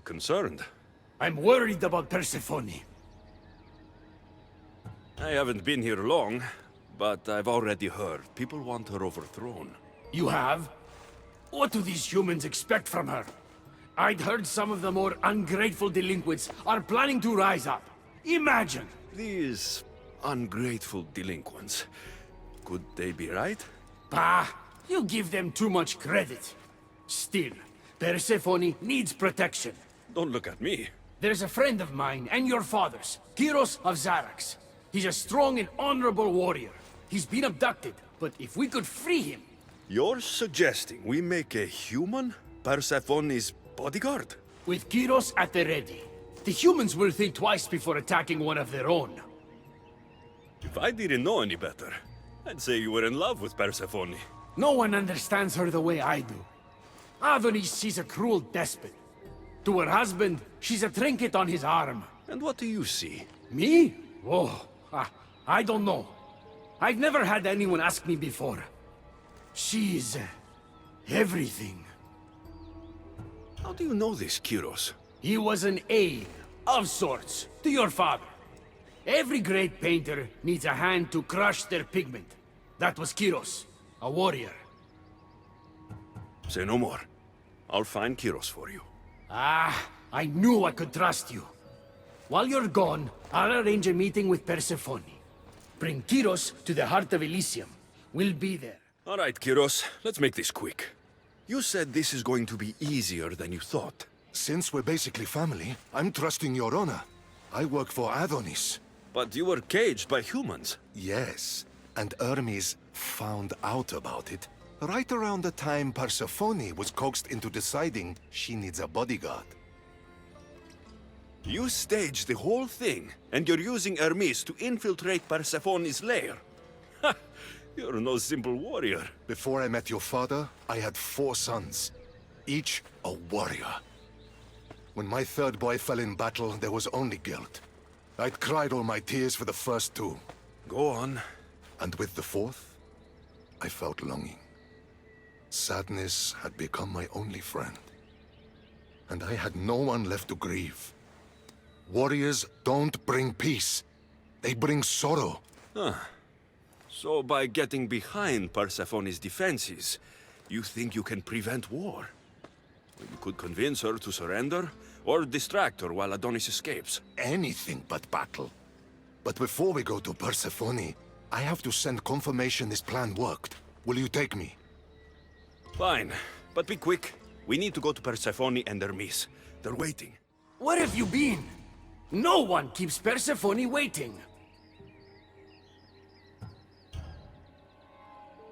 concerned. I'm worried about Persephone. I haven't been here long, but I've already heard people want her overthrown. You have? What do these humans expect from her? I'd heard some of the more ungrateful delinquents are planning to rise up. Imagine! These ungrateful delinquents. Could they be right? Bah! You give them too much credit. Still, Persephone needs protection. Don't look at me. There's a friend of mine and your father's, Kyros of Xarax. He's a strong and honorable warrior. He's been abducted, but if we could free him... You're suggesting we make a human Persephone's bodyguard? With Kyros at the ready, the humans will think twice before attacking one of their own. If I didn't know any better, I'd say you were in love with Persephone. No one understands her the way I do. Adonis, she's a cruel despot. To her husband, she's a trinket on his arm. And what do you see? Me? Oh, I don't know. I've never had anyone ask me before. She's... everything. How do you know this, Kyros? He was an aide, of sorts, to your father. Every great painter needs a hand to crush their pigment. That was Kyros, a warrior. Say no more. I'll find Kyros for you. Ah, I knew I could trust you. While you're gone, I'll arrange a meeting with Persephone. Bring Kyros to the heart of Elysium. We'll be there. All right, Kyros, let's make this quick. You said this is going to be easier than you thought. Since we're basically family, I'm trusting your honor. I work for Adonis. But you were caged by humans. Yes, and Hermes found out about it right around the time Persephone was coaxed into deciding she needs a bodyguard. You staged the whole thing, and you're using Hermes to infiltrate Persephone's lair. Ha! You're no simple warrior. Before I met your father, I had 4 sons, each a warrior. When my third boy fell in battle, there was only guilt. I'd cried all my tears for the first 2. Go on. And with the 4th, I felt longing. Sadness had become my only friend. And I had no one left to grieve. Warriors don't bring peace. They bring sorrow. So by getting behind Persephone's defenses, you think you can prevent war? You could convince her to surrender, or distract her while Adonis escapes. Anything but battle. But before we go to Persephone, I have to send confirmation this plan worked. Will you take me? Fine, but be quick. We need to go to Persephone and Hermes. They're waiting. Where have you been? No one keeps Persephone waiting.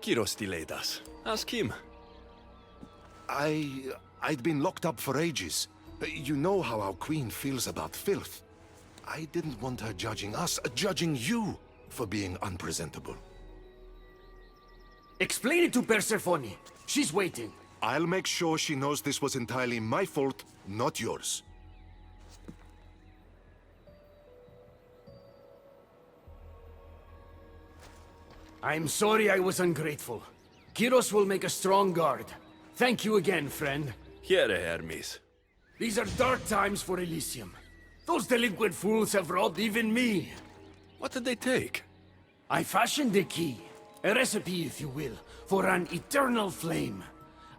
Kyros delayed us. Ask him. I'd been locked up for ages. You know how our queen feels about filth. I didn't want her judging us, judging you for being unpresentable. Explain it to Persephone. She's waiting. I'll make sure she knows this was entirely my fault, not yours. I'm sorry I was ungrateful. Kyros will make a strong guard. Thank you again, friend. Here, Hermes. These are dark times for Elysium. Those delinquent fools have robbed even me. What did they take? I fashioned a key, a recipe if you will, for an eternal flame.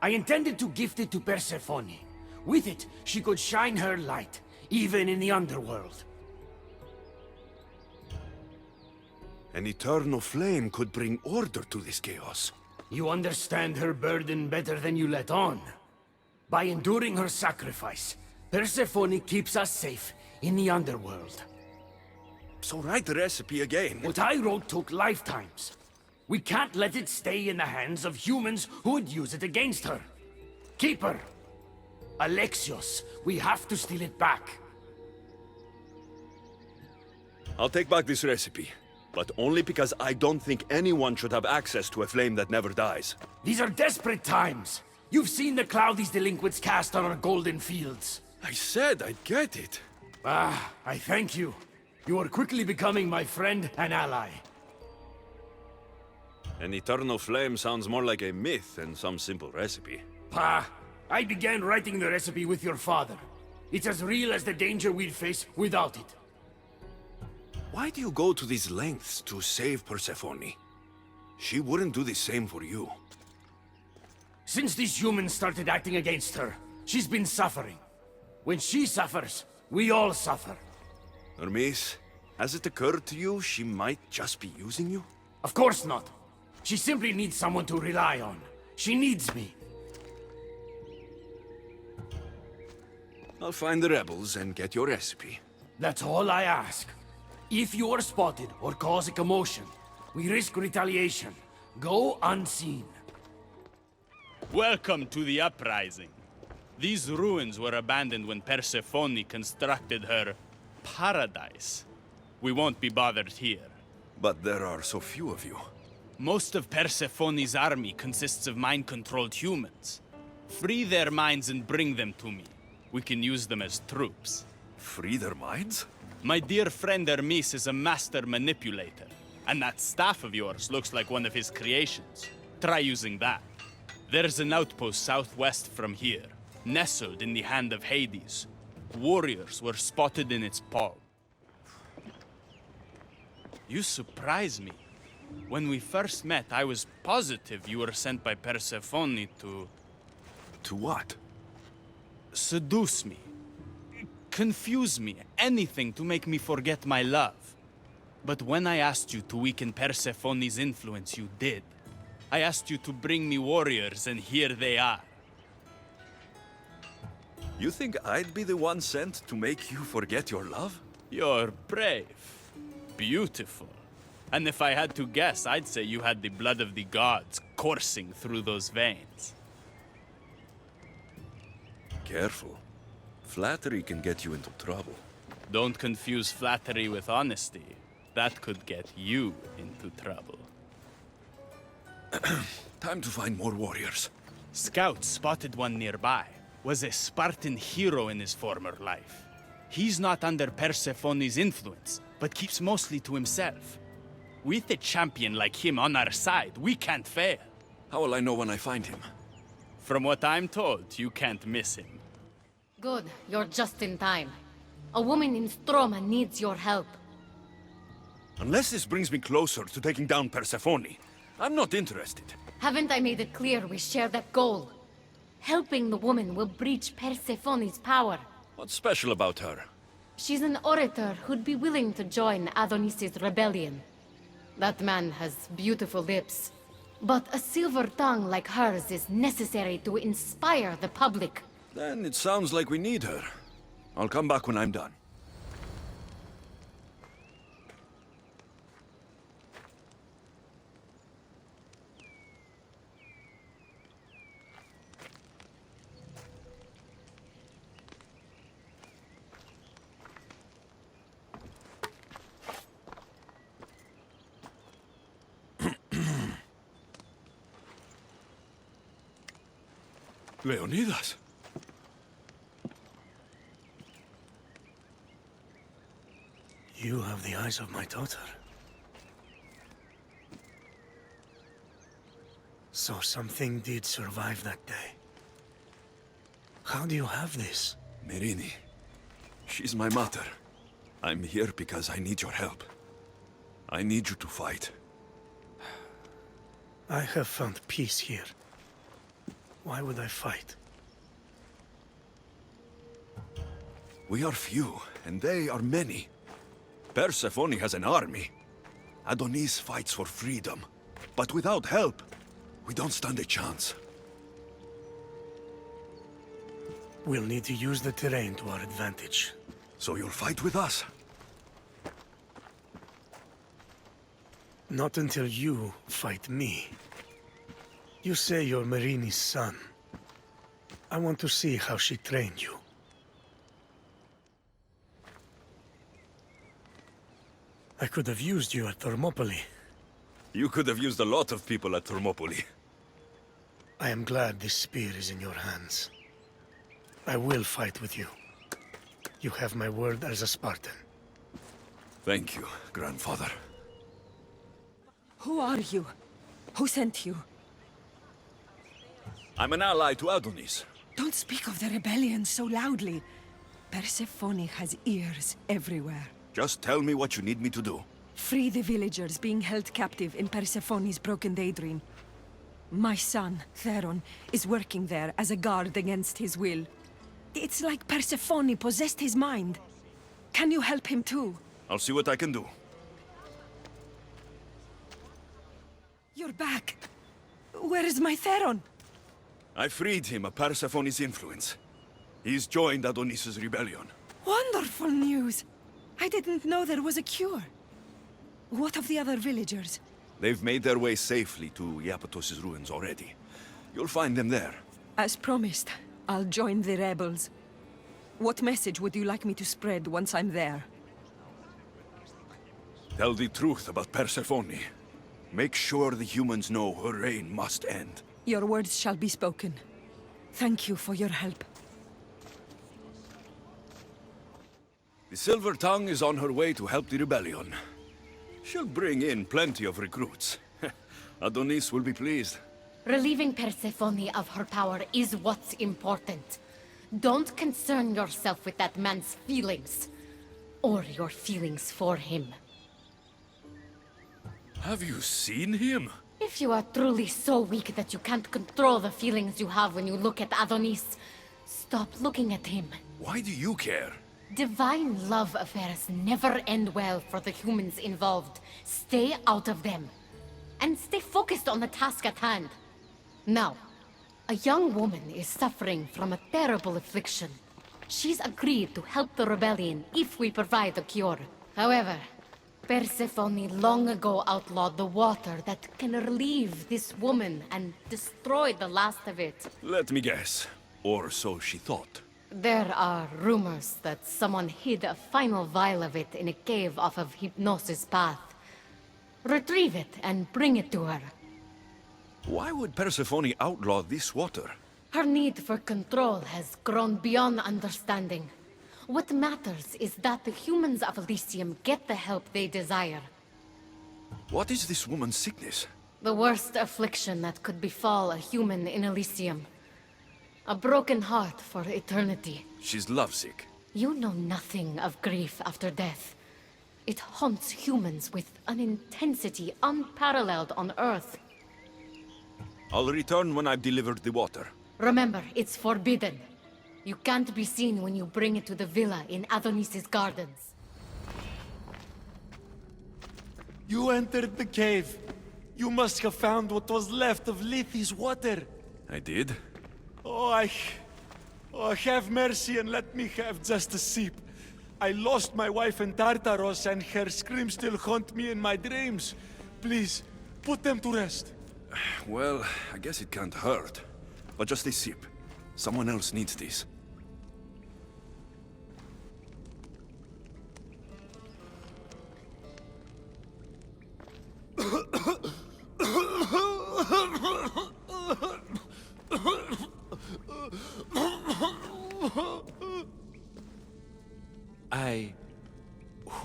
I intended to gift it to Persephone. With it, she could shine her light, even in the underworld. An eternal flame could bring order to this chaos. You understand her burden better than you let on. By enduring her sacrifice, Persephone keeps us safe in the underworld. So write the recipe again. What I wrote took lifetimes. We can't let it stay in the hands of humans who would use it against her. Keep her. Alexios, we have to steal it back. I'll take back this recipe. But only because I don't think anyone should have access to a flame that never dies. These are desperate times. You've seen the cloud these delinquents cast on our golden fields. I said I'd get it. Ah, I thank you. You are quickly becoming my friend and ally. An eternal flame sounds more like a myth than some simple recipe. Pa, I began writing the recipe with your father. It's as real as the danger we'd face without it. Why do you go to these lengths to save Persephone? She wouldn't do the same for you. Since these humans started acting against her, she's been suffering. When she suffers, we all suffer. Hermes, has it occurred to you she might just be using you? Of course not. She simply needs someone to rely on. She needs me. I'll find the rebels and get your recipe. That's all I ask. If you are spotted or cause a commotion, we risk retaliation. Go unseen. Welcome to the uprising. These ruins were abandoned when Persephone constructed her paradise. We won't be bothered here. But there are so few of you. Most of Persephone's army consists of mind-controlled humans. Free their minds and bring them to me. We can use them as troops. Free their minds? My dear friend Hermes is a master manipulator. And that staff of yours looks like one of his creations. Try using that. There's an outpost southwest from here, nestled in the hand of Hades. Warriors were spotted in its palm. You surprise me. When we first met, I was positive you were sent by Persephone to... To what? Seduce me. Confuse me. Anything to make me forget my love. But when I asked you to weaken Persephone's influence, you did. I asked you to bring me warriors, and here they are. You think I'd be the one sent to make you forget your love? You're brave. Beautiful. And if I had to guess, I'd say you had the blood of the gods coursing through those veins. Careful. Flattery can get you into trouble. Don't confuse flattery with honesty. That could get you into trouble. Time to find more warriors. Scouts spotted one nearby. Was a Spartan hero in his former life. He's not under Persephone's influence, but keeps mostly to himself. With a champion like him on our side, we can't fail. How will I know when I find him? From what I'm told, you can't miss him. Good, you're just in time. A woman in Stroma needs your help. Unless this brings me closer to taking down Persephone, I'm not interested. Haven't I made it clear we share that goal? Helping the woman will breach Persephone's power. What's special about her? She's an orator who'd be willing to join Adonis's rebellion. That man has beautiful lips. But a silver tongue like hers is necessary to inspire the public. Then it sounds like we need her. I'll come back when I'm done. Leonidas. You have the eyes of my daughter. So something did survive that day. How do you have this? Merini. She's my mother. I'm here because I need your help. I need you to fight. I have found peace here. Why would I fight? We are few, and they are many. Persephone has an army. Adonis fights for freedom. But without help, we don't stand a chance. We'll need to use the terrain to our advantage. So you'll fight with us? Not until you fight me. You say you're Marini's son. I want to see how she trained you. I could have used you at Thermopylae. You could have used a lot of people at Thermopylae. I am glad this spear is in your hands. I will fight with you. You have my word as a Spartan. Thank you, grandfather. Who are you? Who sent you? I'm an ally to Adonis. Don't speak of the rebellion so loudly. Persephone has ears everywhere. Just tell me what you need me to do. Free the villagers being held captive in Persephone's broken daydream. My son, Theron, is working there as a guard against his will. It's like Persephone possessed his mind. Can you help him too? I'll see what I can do. You're back. Where is my Theron? I freed him of Persephone's influence. He's joined Adonis' rebellion. Wonderful news. I didn't know there was a cure. What of the other villagers? They've made their way safely to Iapetos' ruins already. You'll find them there. As promised, I'll join the rebels. What message would you like me to spread once I'm there? Tell the truth about Persephone. Make sure the humans know her reign must end. Your words shall be spoken. Thank you for your help. The Silver Tongue is on her way to help the rebellion. She'll bring in plenty of recruits. Adonis will be pleased. Relieving Persephone of her power is what's important. Don't concern yourself with that man's feelings. Or your feelings for him. Have you seen him? If you are truly so weak that you can't control the feelings you have when you look at Adonis, stop looking at him. Why do you care? Divine love affairs never end well for the humans involved. Stay out of them. And stay focused on the task at hand. Now, a young woman is suffering from a terrible affliction. She's agreed to help the rebellion if we provide a cure. However, Persephone long ago outlawed the water that can relieve this woman and destroy the last of it. Let me guess. Or so she thought. There are rumors that someone hid a final vial of it in a cave off of Hypnosis Path. Retrieve it and bring it to her. Why would Persephone outlaw this water? Her need for control has grown beyond understanding. What matters is that the humans of Elysium get the help they desire. What is this woman's sickness? The worst affliction that could befall a human in Elysium. A broken heart for eternity. She's lovesick. You know nothing of grief after death. It haunts humans with an intensity unparalleled on Earth. I'll return when I've delivered the water. Remember, it's forbidden. You can't be seen when you bring it to the villa in Adonis' gardens. You entered the cave. You must have found what was left of Lethe's water. I did? Oh, have mercy and let me have just a sip. I lost my wife in Tartaros and her screams still haunt me in my dreams. Please, put them to rest. Well, I guess it can't hurt. But just a sip. Someone else needs this.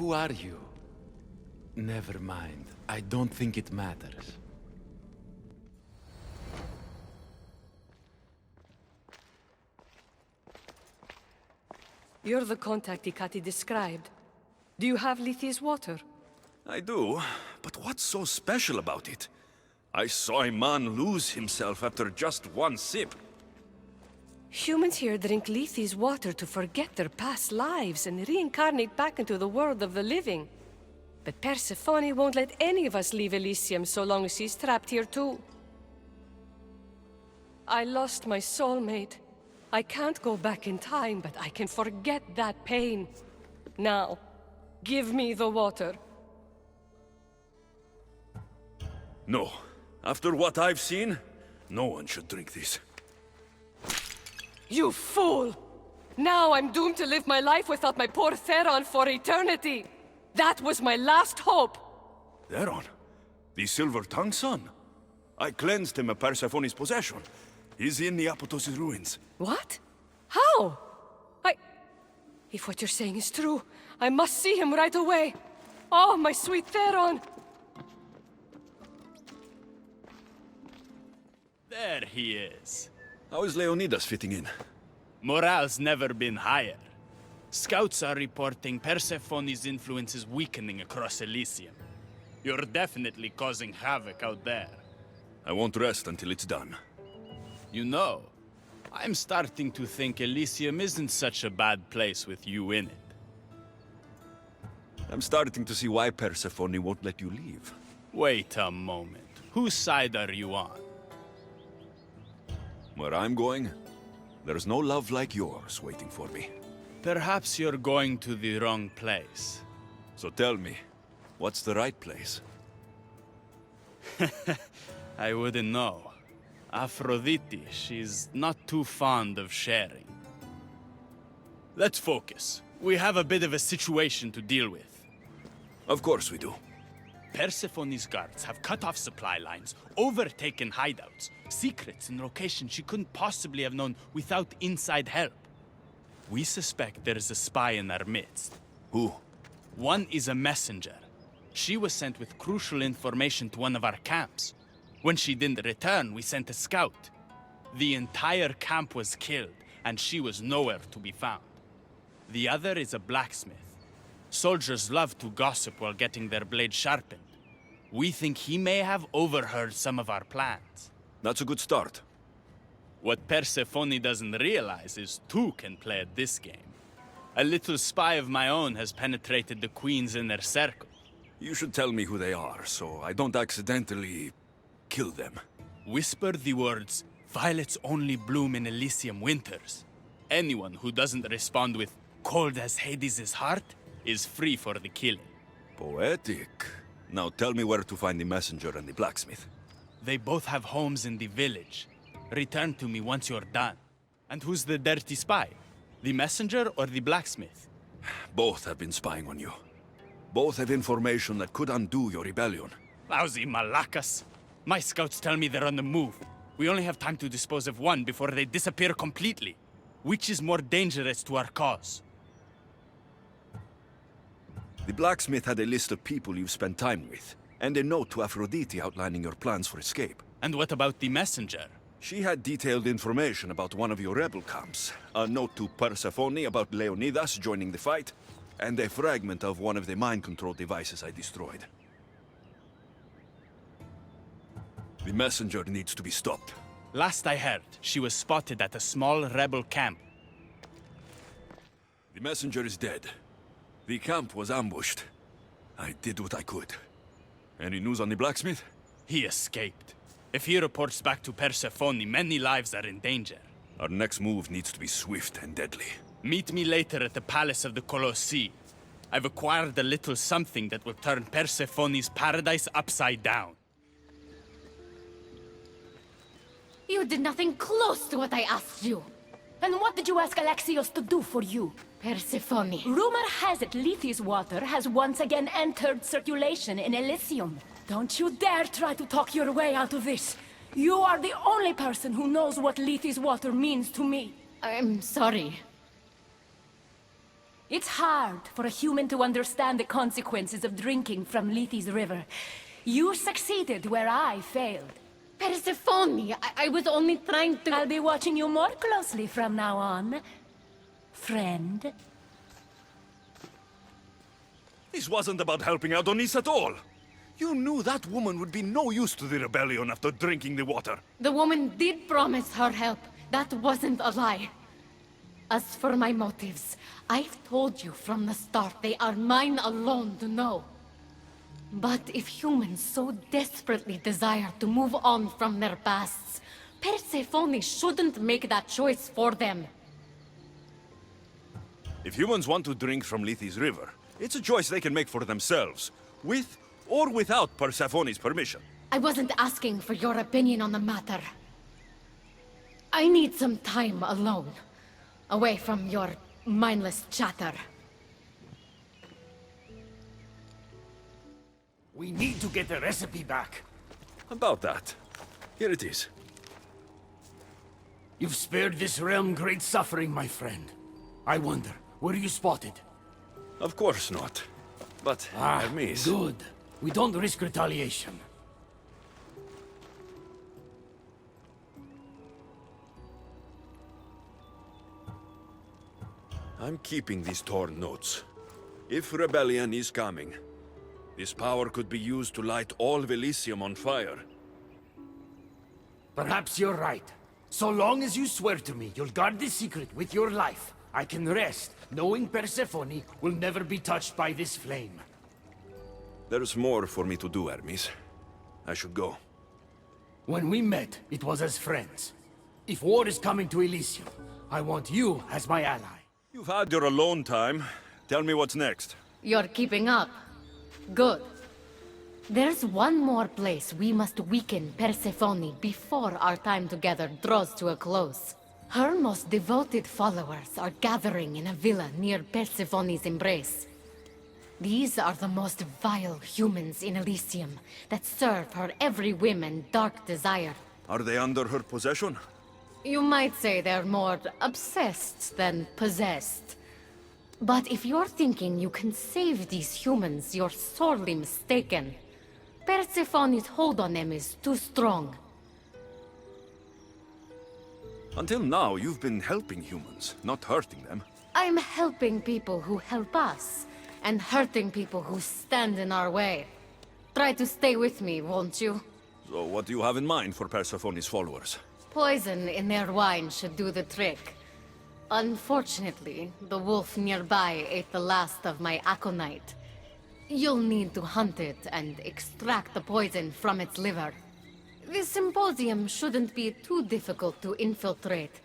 Who are you? Never mind. I don't think it matters. You're the contact Ikati described. Do you have Lethe's water? I do, but what's so special about it? I saw a man lose himself after just one sip. Humans here drink Lethe's water to forget their past lives and reincarnate back into the world of the living. But Persephone won't let any of us leave Elysium so long as she's trapped here too. I lost my soulmate. I can't go back in time, but I can forget that pain. Now, give me the water. No. After what I've seen, no one should drink this. You fool! Now I'm doomed to live my life without my poor Theron for eternity! That was my last hope! Theron? The Silver-Tongued son? I cleansed him of Persephone's possession. He's in Iapetos' ruins. What? How? If what you're saying is true, I must see him right away! Oh, my sweet Theron! There he is. How is Leonidas fitting in? Morale's never been higher. Scouts are reporting Persephone's influence is weakening across Elysium. You're definitely causing havoc out there. I won't rest until it's done. You know, I'm starting to think Elysium isn't such a bad place with you in it. I'm starting to see why Persephone won't let you leave. Wait a moment. Whose side are you on? Where I'm going, there's no love like yours waiting for me. Perhaps you're going to the wrong place. So tell me, what's the right place? I wouldn't know. Aphrodite, she's not too fond of sharing. Let's focus. We have a bit of a situation to deal with. Of course we do. Persephone's guards have cut off supply lines, overtaken hideouts, secrets in locations she couldn't possibly have known without inside help. We suspect there is a spy in our midst. Who? One is a messenger. She was sent with crucial information to one of our camps. When she didn't return, we sent a scout. The entire camp was killed, and she was nowhere to be found. The other is a blacksmith. Soldiers love to gossip while getting their blades sharpened. We think he may have overheard some of our plans. That's a good start. What Persephone doesn't realize is two can play at this game. A little spy of my own has penetrated the Queen's inner circle. You should tell me who they are, so I don't accidentally kill them. Whisper the words, "Violets only bloom in Elysium winters." Anyone who doesn't respond with, "Cold as Hades' heart," is free for the killing. Poetic. Now tell me where to find the messenger and the blacksmith. They both have homes in the village. Return to me once you're done. And who's the dirty spy? The messenger or the blacksmith? Both have been spying on you. Both have information that could undo your rebellion. Lousy malacas. My scouts tell me they're on the move. We only have time to dispose of one before they disappear completely. Which is more dangerous to our cause? The blacksmith had a list of people you've spent time with, and a note to Aphrodite outlining your plans for escape. And what about the messenger? She had detailed information about one of your rebel camps, a note to Persephone about Leonidas joining the fight, and a fragment of one of the mind control devices I destroyed. The messenger needs to be stopped. Last I heard, she was spotted at a small rebel camp. The messenger is dead. The camp was ambushed. I did what I could. Any news on the blacksmith? He escaped. If he reports back to Persephone, many lives are in danger. Our next move needs to be swift and deadly. Meet me later at the Palace of the Colossi. I've acquired a little something that will turn Persephone's paradise upside down. You did nothing close to what I asked you. And what did you ask Alexios to do for you? Persephone. Rumor has it Lethe's water has once again entered circulation in Elysium. Don't you dare try to talk your way out of this. You are the only person who knows what Lethe's water means to me. I'm sorry. It's hard for a human to understand the consequences of drinking from Lethe's river. You succeeded where I failed. Persephone, I was only trying to... I'll be watching you more closely from now on, friend. This wasn't about helping Adonis at all. You knew that woman would be no use to the rebellion after drinking the water. The woman did promise her help. That wasn't a lie. As for my motives, I've told you from the start they are mine alone to know. But if humans so desperately desire to move on from their pasts, Persephone shouldn't make that choice for them. If humans want to drink from Lethe's river, it's a choice they can make for themselves, with or without Persephone's permission. I wasn't asking for your opinion on the matter. I need some time alone, away from your mindless chatter. We need to get the recipe back. About that. Here it is. You've spared this realm great suffering, my friend. I wonder, were you spotted? Of course not. But Hermes... Good. We don't risk retaliation. I'm keeping these torn notes. If rebellion is coming, this power could be used to light all of Elysium on fire. Perhaps you're right. So long as you swear to me you'll guard this secret with your life, I can rest, knowing Persephone will never be touched by this flame. There's more for me to do, Hermes. I should go. When we met, it was as friends. If war is coming to Elysium, I want you as my ally. You've had your alone time. Tell me what's next. You're keeping up. Good. There's one more place we must weaken Persephone before our time together draws to a close. Her most devoted followers are gathering in a villa near Persephone's embrace. These are the most vile humans in Elysium that serve her every whim and dark desire. Are they under her possession? You might say they're more obsessed than possessed. But if you're thinking you can save these humans, you're sorely mistaken. Persephone's hold on them is too strong. Until now, you've been helping humans, not hurting them. I'm helping people who help us, and hurting people who stand in our way. Try to stay with me, won't you? So what do you have in mind for Persephone's followers? Poison in their wine should do the trick. Unfortunately, the wolf nearby ate the last of my aconite. You'll need to hunt it and extract the poison from its liver. The symposium shouldn't be too difficult to infiltrate,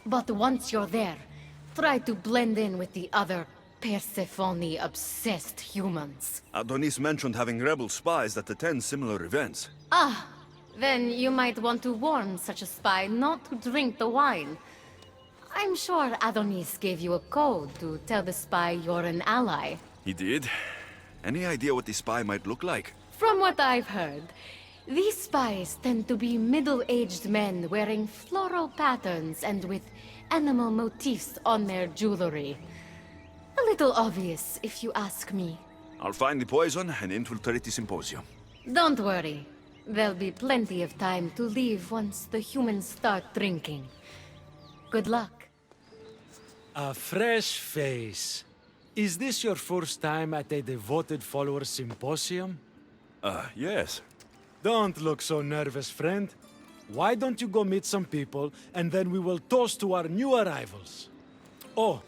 but once you're there, try to blend in with the other Persephone-obsessed humans. Adonis mentioned having rebel spies that attend similar events. Ah, then you might want to warn such a spy not to drink the wine. I'm sure Adonis gave you a code to tell the spy you're an ally. He did? Any idea what the spy might look like? From what I've heard, these spies tend to be middle-aged men wearing floral patterns and with animal motifs on their jewelry. A little obvious, if you ask me. I'll find the poison and infiltrate the symposium. Don't worry. There'll be plenty of time to leave once the humans start drinking. Good luck. A fresh face. Is this your first time at a devoted follower symposium? Yes. Don't look so nervous, friend. Why don't you go meet some people, and then we will toast to our new arrivals? Oh,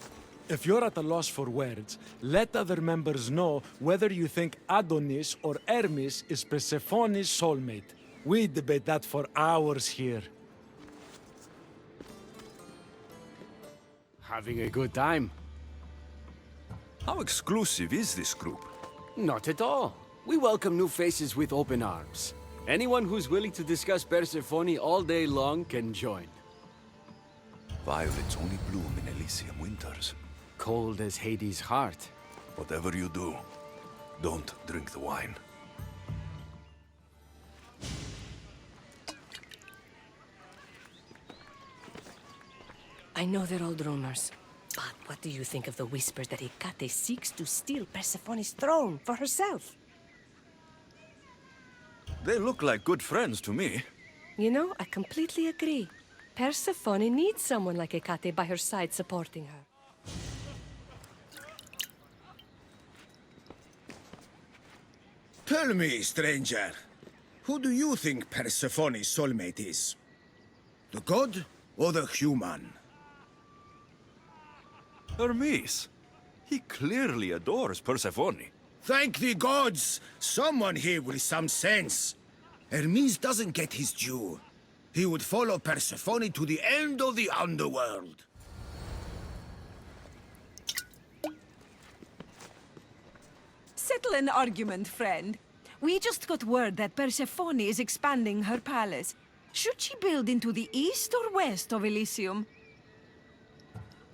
if you're at a loss for words, let other members know whether you think Adonis or Hermes is Persephone's soulmate. We debate that for hours here. Having a good time? How exclusive is this group? Not at all. We welcome new faces with open arms. Anyone who's willing to discuss Persephone all day long can join. Violets only bloom in Elysium winters. Cold as Hades' heart. Whatever you do, don't drink the wine. I know they're all rumors, but what do you think of the whispers that Hecate seeks to steal Persephone's throne for herself? They look like good friends to me. You know, I completely agree. Persephone needs someone like Hecate by her side supporting her. Tell me, stranger, who do you think Persephone's soulmate is? The god or the human? Hermes. He clearly adores Persephone. Thank the gods! Someone here with some sense. Hermes doesn't get his due. He would follow Persephone to the end of the underworld. Settle an argument, friend. We just got word that Persephone is expanding her palace. Should she build into the east or west of Elysium?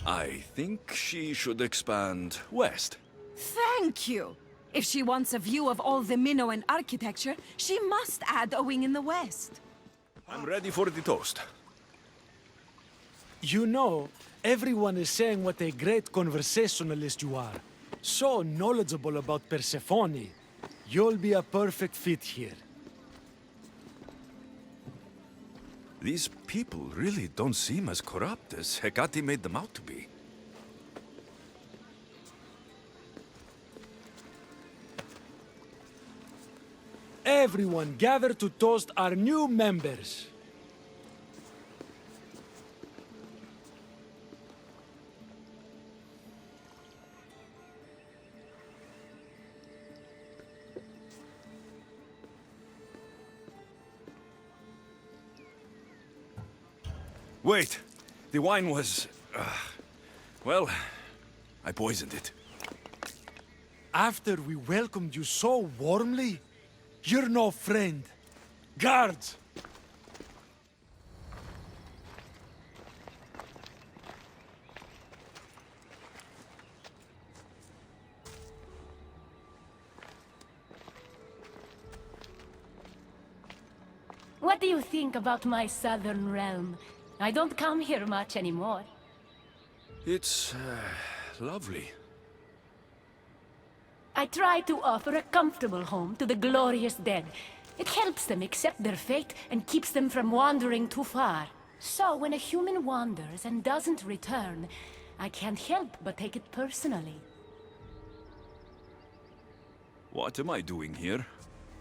I think she should expand west. Thank you! If she wants a view of all the Minoan architecture, she must add a wing in the west. I'm ready for the toast. You know, everyone is saying what a great conversationalist you are. So knowledgeable about Persephone. You'll be a perfect fit here. These people really don't seem as corrupt as Hecate made them out to be. Everyone gather to toast our new members. Wait, the wine was... well, I poisoned it. After we welcomed you so warmly, you're no friend. Guards! What do you think about my southern realm? I don't come here much anymore. It's... lovely. I try to offer a comfortable home to the glorious dead. It helps them accept their fate and keeps them from wandering too far. So when a human wanders and doesn't return, I can't help but take it personally. What am I doing here?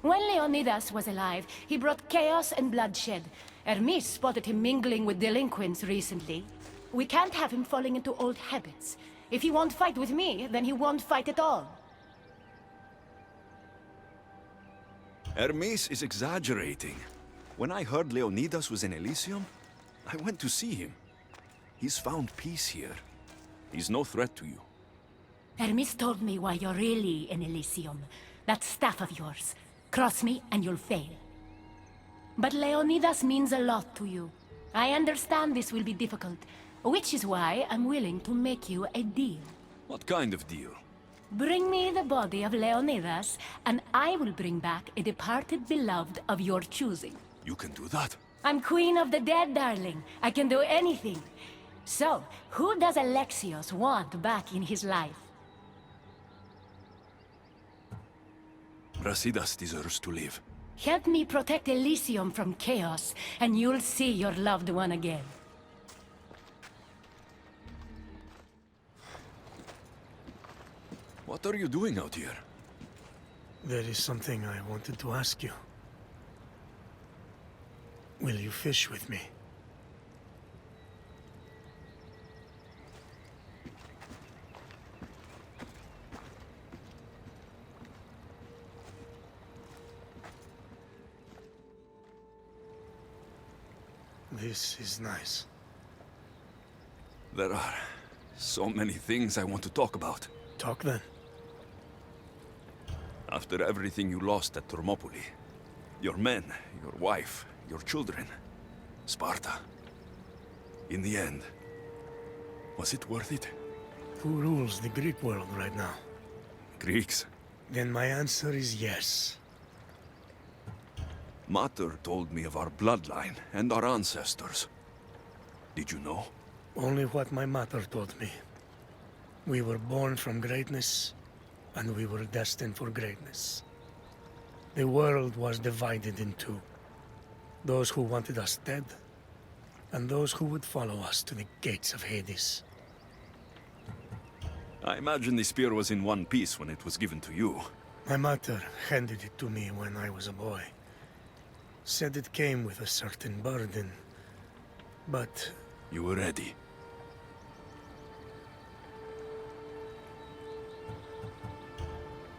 When Leonidas was alive, he brought chaos and bloodshed. Hermes spotted him mingling with delinquents recently. We can't have him falling into old habits. If he won't fight with me, then he won't fight at all. Hermes is exaggerating. When I heard Leonidas was in Elysium, I went to see him. He's found peace here. He's no threat to you. Hermes told me why you're really in Elysium. That staff of yours. Cross me and you'll fail. But Leonidas means a lot to you. I understand this will be difficult, which is why I'm willing to make you a deal. What kind of deal? Bring me the body of Leonidas, and I will bring back a departed beloved of your choosing. You can do that? I'm queen of the dead, darling. I can do anything. So, who does Alexios want back in his life? Brasidas deserves to live. Help me protect Elysium from chaos, and you'll see your loved one again. What are you doing out here? There is something I wanted to ask you. Will you fish with me? This is nice. There are so many things I want to talk about. Talk then. After everything you lost at Thermopylae, your men, your wife, your children, Sparta. In the end, was it worth it? Who rules the Greek world right now? Greeks. Then my answer is yes. Mater told me of our bloodline and our ancestors. Did you know? Only what my mother told me. We were born from greatness, and we were destined for greatness. The world was divided in two. Those who wanted us dead, and those who would follow us to the gates of Hades. I imagine the spear was in one piece when it was given to you. My mother handed it to me when I was a boy. Said it came with a certain burden, but... You were ready.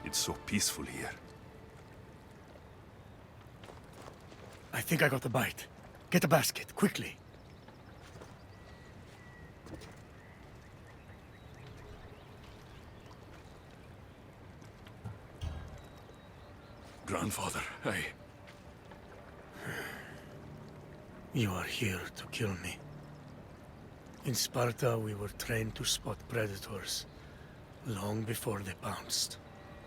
It's so peaceful here. I think I got the bite. Get a basket, quickly. Grandfather, You are here to kill me. In Sparta, we were trained to spot predators, long before they pounced.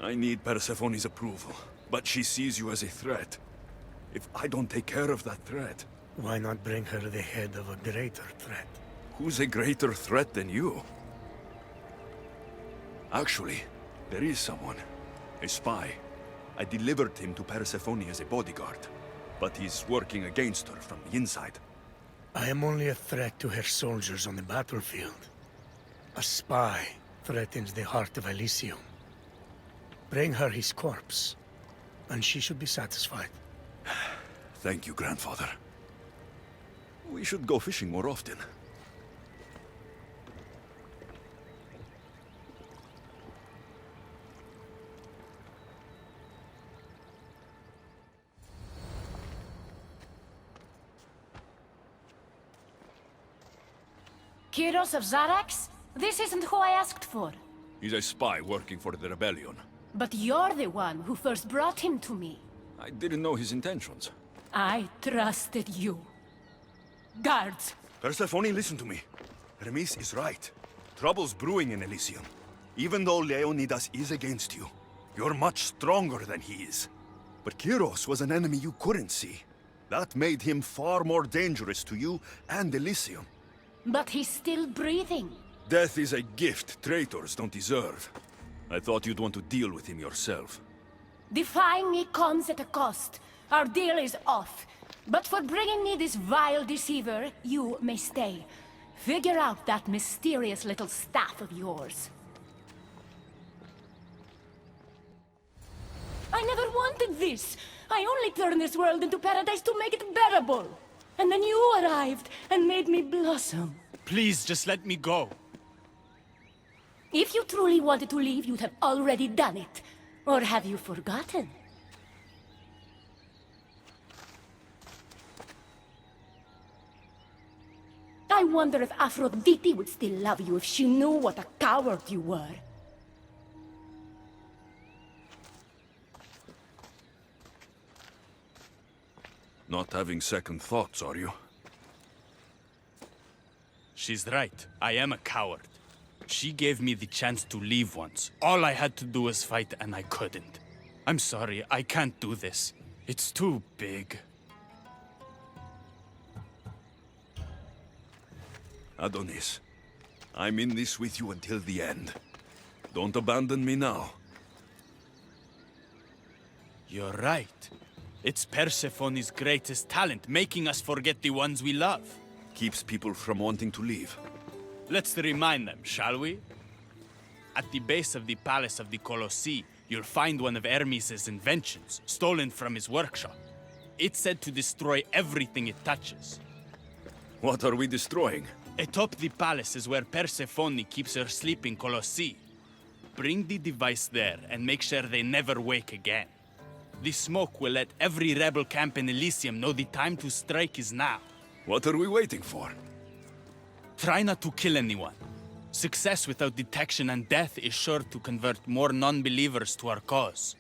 I need Persephone's approval, but she sees you as a threat. If I don't take care of that threat... Why not bring her the head of a greater threat? Who's a greater threat than you? Actually, there is someone. A spy. I delivered him to Persephone as a bodyguard, but he's working against her from the inside. I am only a threat to her soldiers on the battlefield. A spy threatens the heart of Elysium. Bring her his corpse, and she should be satisfied. Thank you, grandfather. We should go fishing more often. Kyros of Zarax? This isn't who I asked for. He's a spy working for the rebellion. But you're the one who first brought him to me. I didn't know his intentions. I trusted you. Guards! Persephone, listen to me. Hermes is right. Trouble's brewing in Elysium. Even though Leonidas is against you, you're much stronger than he is. But Kyros was an enemy you couldn't see. That made him far more dangerous to you and Elysium. But he's still breathing. Death is a gift traitors don't deserve. I thought you'd want to deal with him yourself. Defying me comes at a cost. Our deal is off. But for bringing me this vile deceiver, you may stay. Figure out that mysterious little staff of yours. I never wanted this. I only turned this world into paradise to make it bearable. And then you arrived and made me blossom. Please, just let me go. If you truly wanted to leave, you'd have already done it. Or have you forgotten? I wonder if Aphrodite would still love you if she knew what a coward you were. Not having second thoughts, are you? She's right. I am a coward. She gave me the chance to leave once. All I had to do was fight, and I couldn't. I'm sorry, I can't do this. It's too big. Adonis, I'm in this with you until the end. Don't abandon me now. You're right. It's Persephone's greatest talent, making us forget the ones we love. Keeps people from wanting to leave. Let's remind them, shall we? At the base of the palace of the Colossi, you'll find one of Hermes' inventions, stolen from his workshop. It's said to destroy everything it touches. What are we destroying? Atop the palace is where Persephone keeps her sleeping Colossi. Bring the device there and make sure they never wake again. The smoke will let every rebel camp in Elysium know the time to strike is now. What are we waiting for? Try not to kill anyone. Success without detection and death is sure to convert more non-believers to our cause.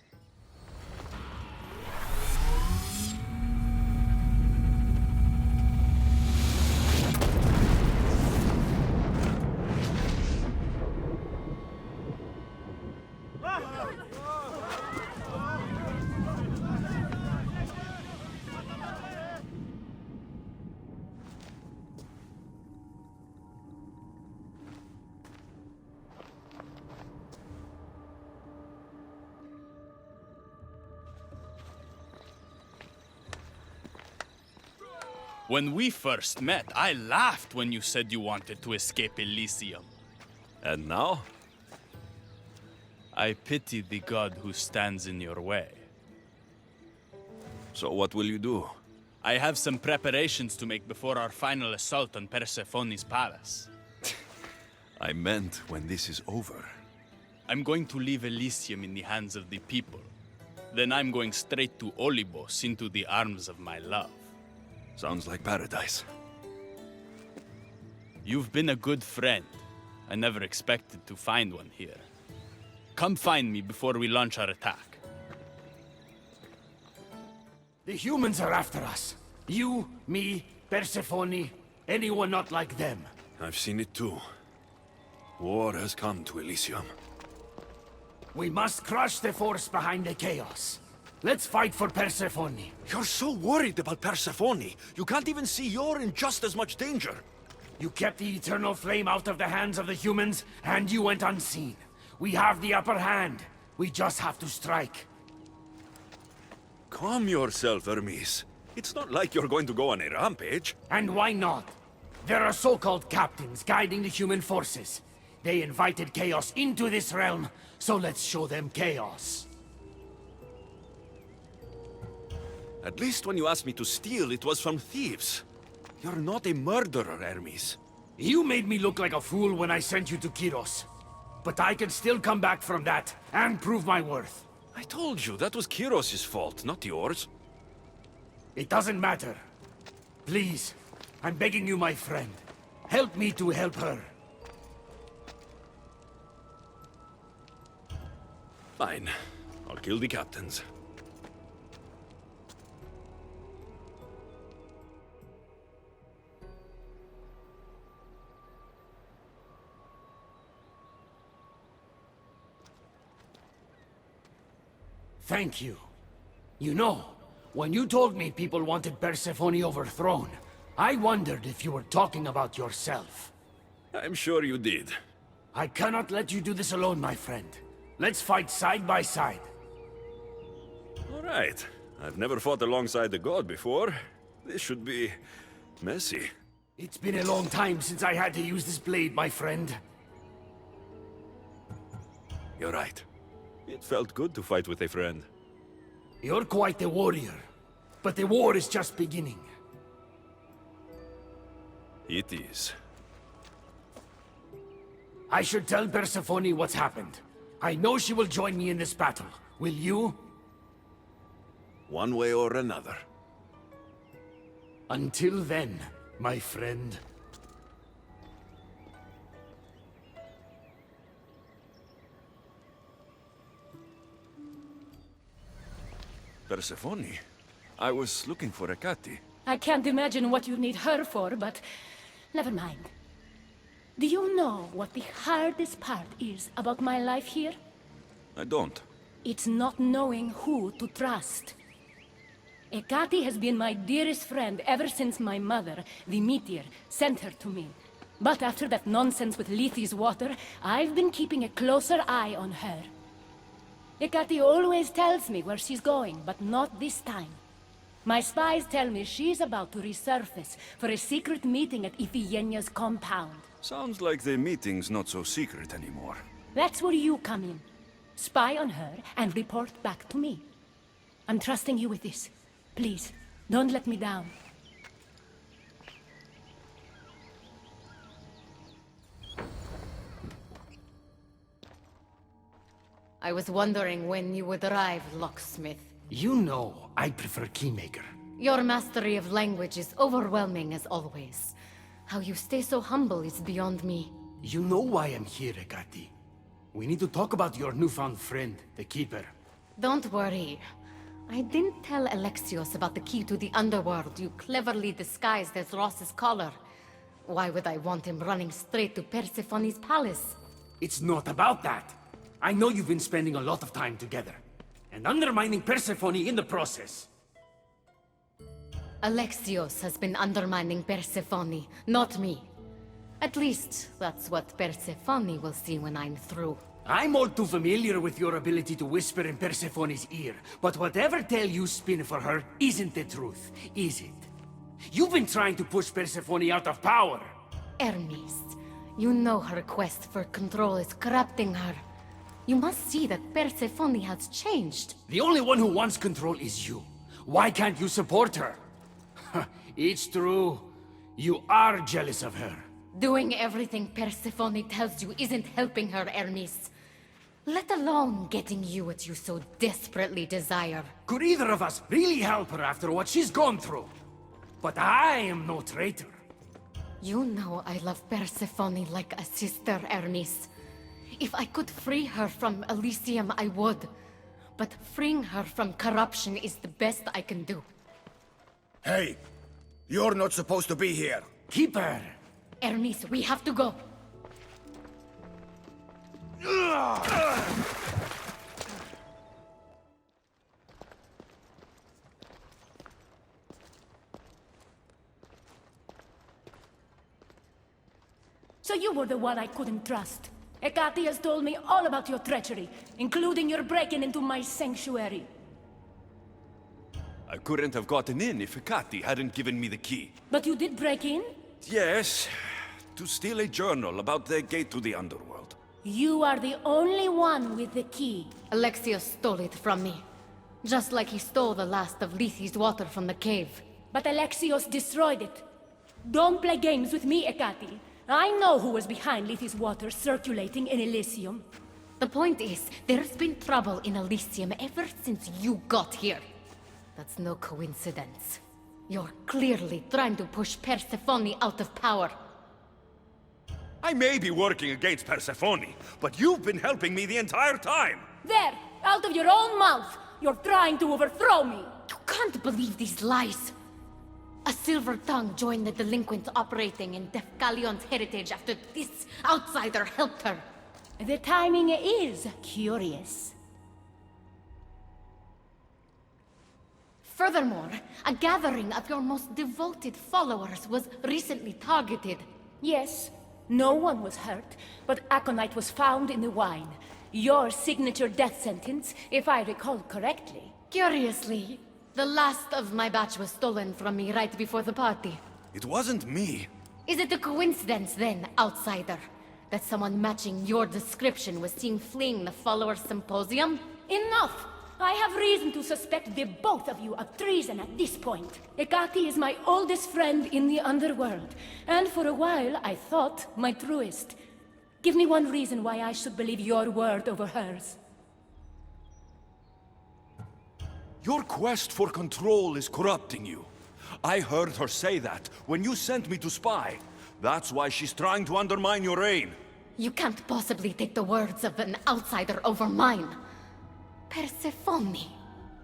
When we first met, I laughed when you said you wanted to escape Elysium. And now? I pity the god who stands in your way. So what will you do? I have some preparations to make before our final assault on Persephone's palace. I meant when this is over. I'm going to leave Elysium in the hands of the people. Then I'm going straight to Olybos, into the arms of my love. Sounds like paradise. You've been a good friend. I never expected to find one here. Come find me before we launch our attack. The humans are after us. You, me, Persephone, anyone not like them. I've seen it too. War has come to Elysium. We must crush the force behind the chaos. Let's fight for Persephone. You're so worried about Persephone. You can't even see you're in just as much danger. You kept the eternal flame out of the hands of the humans, and you went unseen. We have the upper hand. We just have to strike. Calm yourself, Hermes. It's not like you're going to go on a rampage. And why not? There are so-called captains guiding the human forces. They invited chaos into this realm, so let's show them chaos. At least when you asked me to steal, it was from thieves. You're not a murderer, Hermes. You made me look like a fool when I sent you to Kiros. But I can still come back from that, and prove my worth. I told you, that was Kiros' fault, not yours. It doesn't matter. Please, I'm begging you, my friend. Help me to help her. Fine. I'll kill the captains. Thank you. You know, when you told me people wanted Persephone overthrown, I wondered if you were talking about yourself. I'm sure you did. I cannot let you do this alone, my friend. Let's fight side by side. All right. I've never fought alongside the god before. This should be messy. It's been a long time since I had to use this blade, my friend. You're right. It felt good to fight with a friend. You're quite a warrior, but the war is just beginning. It is. I should tell Persephone what's happened. I know she will join me in this battle. Will you? One way or another. Until then, my friend. Persephone? I was looking for Hecate. I can't imagine what you need her for, but never mind. Do you know what the hardest part is about my life here? I don't. It's not knowing who to trust. Hecate has been my dearest friend ever since my mother, the meteor, sent her to me. But after that nonsense with Lethe's water, I've been keeping a closer eye on her. Hecate always tells me where she's going, but not this time. My spies tell me she's about to resurface for a secret meeting at Iphigenia's compound. Sounds like the meeting's not so secret anymore. That's where you come in. Spy on her and report back to me. I'm trusting you with this. Please, don't let me down. I was wondering when you would arrive, locksmith. You know I prefer Keymaker. Your mastery of language is overwhelming as always. How you stay so humble is beyond me. You know why I'm here, Hecate. We need to talk about your newfound friend, the Keeper. Don't worry. I didn't tell Alexios about the key to the underworld you cleverly disguised as Ross's collar. Why would I want him running straight to Persephone's palace? It's not about that. I know you've been spending a lot of time together, and undermining Persephone in the process. Alexios has been undermining Persephone, not me. At least, that's what Persephone will see when I'm through. I'm all too familiar with your ability to whisper in Persephone's ear, but whatever tale you spin for her isn't the truth, is it? You've been trying to push Persephone out of power. Hermes, you know her quest for control is corrupting her. You must see that Persephone has changed. The only one who wants control is you. Why can't you support her? It's true. You are jealous of her. Doing everything Persephone tells you isn't helping her, Hermes. Let alone getting you what you so desperately desire. Could either of us really help her after what she's gone through? But I am no traitor. You know I love Persephone like a sister, Hermes. If I could free her from Elysium, I would. But freeing her from corruption is the best I can do. Hey, you're not supposed to be here. Keeper! Hermes, we have to go. So you were the one I couldn't trust. Hecate has told me all about your treachery, including your breaking into my sanctuary. I couldn't have gotten in if Hecate hadn't given me the key. But you did break in? Yes, to steal a journal about the gate to the underworld. You are the only one with the key. Alexios stole it from me. Just like he stole the last of Lethe's water from the cave. But Alexios destroyed it. Don't play games with me, Ekati. I know who was behind Lethe's water circulating in Elysium. The point is, there's been trouble in Elysium ever since you got here. That's no coincidence. You're clearly trying to push Persephone out of power. I may be working against Persephone, but you've been helping me the entire time! There! Out of your own mouth! You're trying to overthrow me! You can't believe these lies! A silver tongue joined the delinquents operating in Defcalion's heritage after this outsider helped her. The timing is curious. Furthermore, a gathering of your most devoted followers was recently targeted. Yes, no one was hurt, but aconite was found in the wine. Your signature death sentence, if I recall correctly. Curiously, the last of my batch was stolen from me right before the party. It wasn't me. Is it a coincidence then, outsider, that someone matching your description was seen fleeing the followers' symposium? Enough! I have reason to suspect the both of you of treason at this point. Ekati is my oldest friend in the underworld, and for a while I thought my truest. Give me one reason why I should believe your word over hers. Your quest for control is corrupting you. I heard her say that when you sent me to spy. That's why she's trying to undermine your reign. You can't possibly take the words of an outsider over mine. Persephone.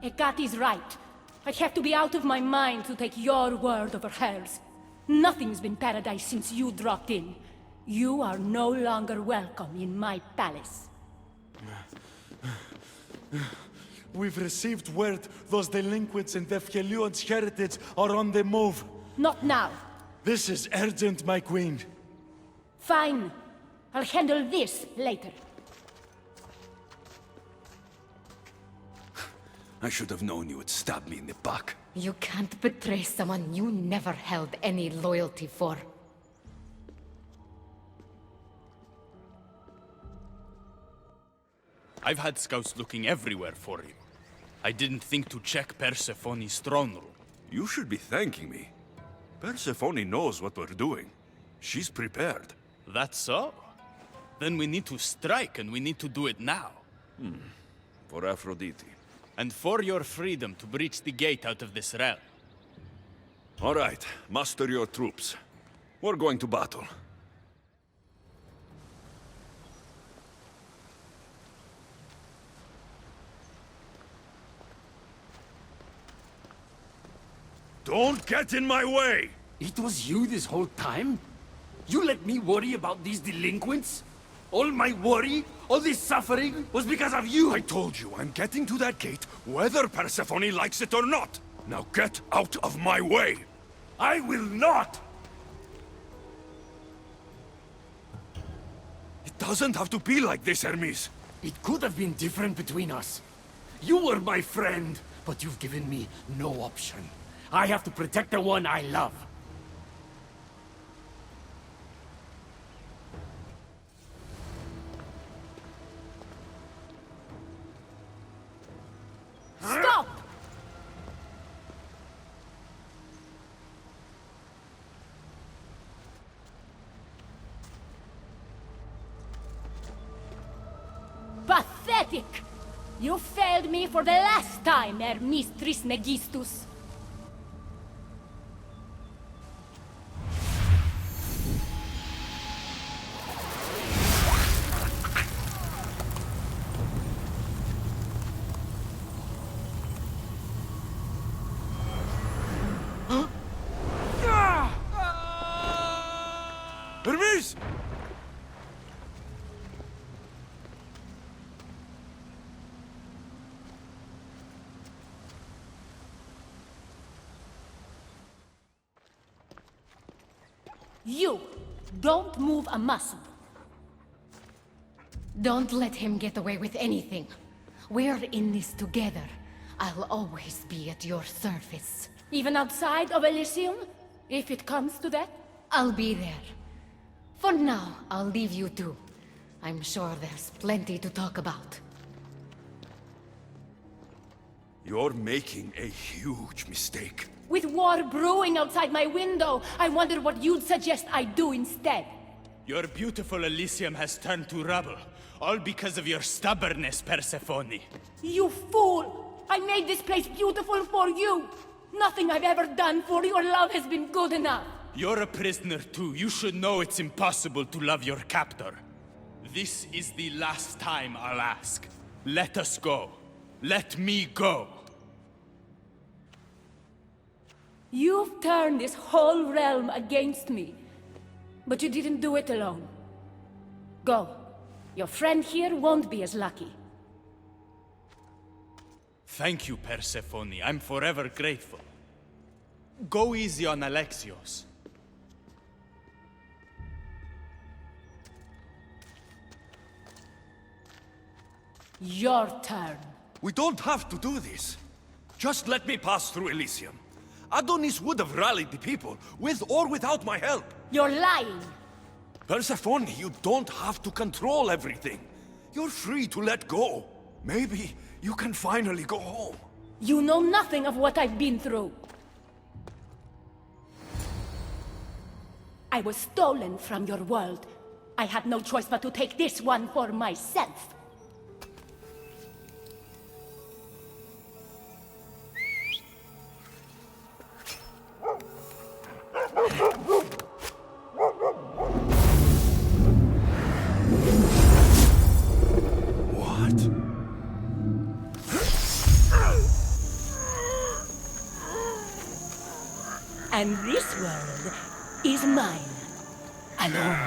Ekati's right. I have to be out of my mind to take your word over hers. Nothing's been paradise since you dropped in. You are no longer welcome in my palace. We've received word those delinquents in Defkelion's heritage are on the move. Not now. This is urgent, my queen. Fine. I'll handle this later. I should have known you would stab me in the back. You can't betray someone you never held any loyalty for. I've had scouts looking everywhere for you. I didn't think to check Persephone's throne room. You should be thanking me. Persephone knows what we're doing. She's prepared. That's so? Then we need to strike, and we need to do it now. For Aphrodite. And for your freedom to breach the gate out of this realm. All right, muster your troops. We're going to battle. Don't get in my way! It was you this whole time? You let me worry about these delinquents? All my worry, all this suffering, was because of you! I told you, I'm getting to that gate, whether Persephone likes it or not! Now get out of my way! I will not! It doesn't have to be like this, Hermes! It could have been different between us. You were my friend, but you've given me no option. I have to protect the one I love. Stop! Pathetic! You failed me for the last time, Hermes Trismegistus. Hermes! You! Don't move a muscle. Don't let him get away with anything. We're in this together. I'll always be at your service. Even outside of Elysium? If it comes to that? I'll be there. For now, I'll leave you two. I'm sure there's plenty to talk about. You're making a huge mistake. With war brewing outside my window, I wonder what you'd suggest I do instead. Your beautiful Elysium has turned to rubble, all because of your stubbornness, Persephone. You fool! I made this place beautiful for you! Nothing I've ever done for your love has been good enough! You're a prisoner too. You should know it's impossible to love your captor. This is the last time I'll ask. Let us go. Let me go. You've turned this whole realm against me. But you didn't do it alone. Go. Your friend here won't be as lucky. Thank you, Persephone. I'm forever grateful. Go easy on Alexios. Your turn. We don't have to do this. Just let me pass through Elysium. Adonis would have rallied the people, with or without my help. You're lying. Persephone, you don't have to control everything. You're free to let go. Maybe you can finally go home. You know nothing of what I've been through. I was stolen from your world. I had no choice but to take this one for myself. And this world is mine. Alone.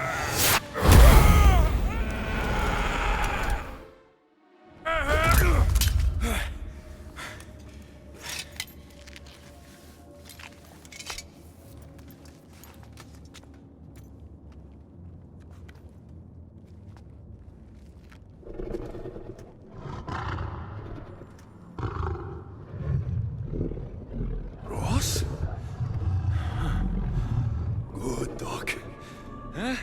Ross? Good dog. Huh?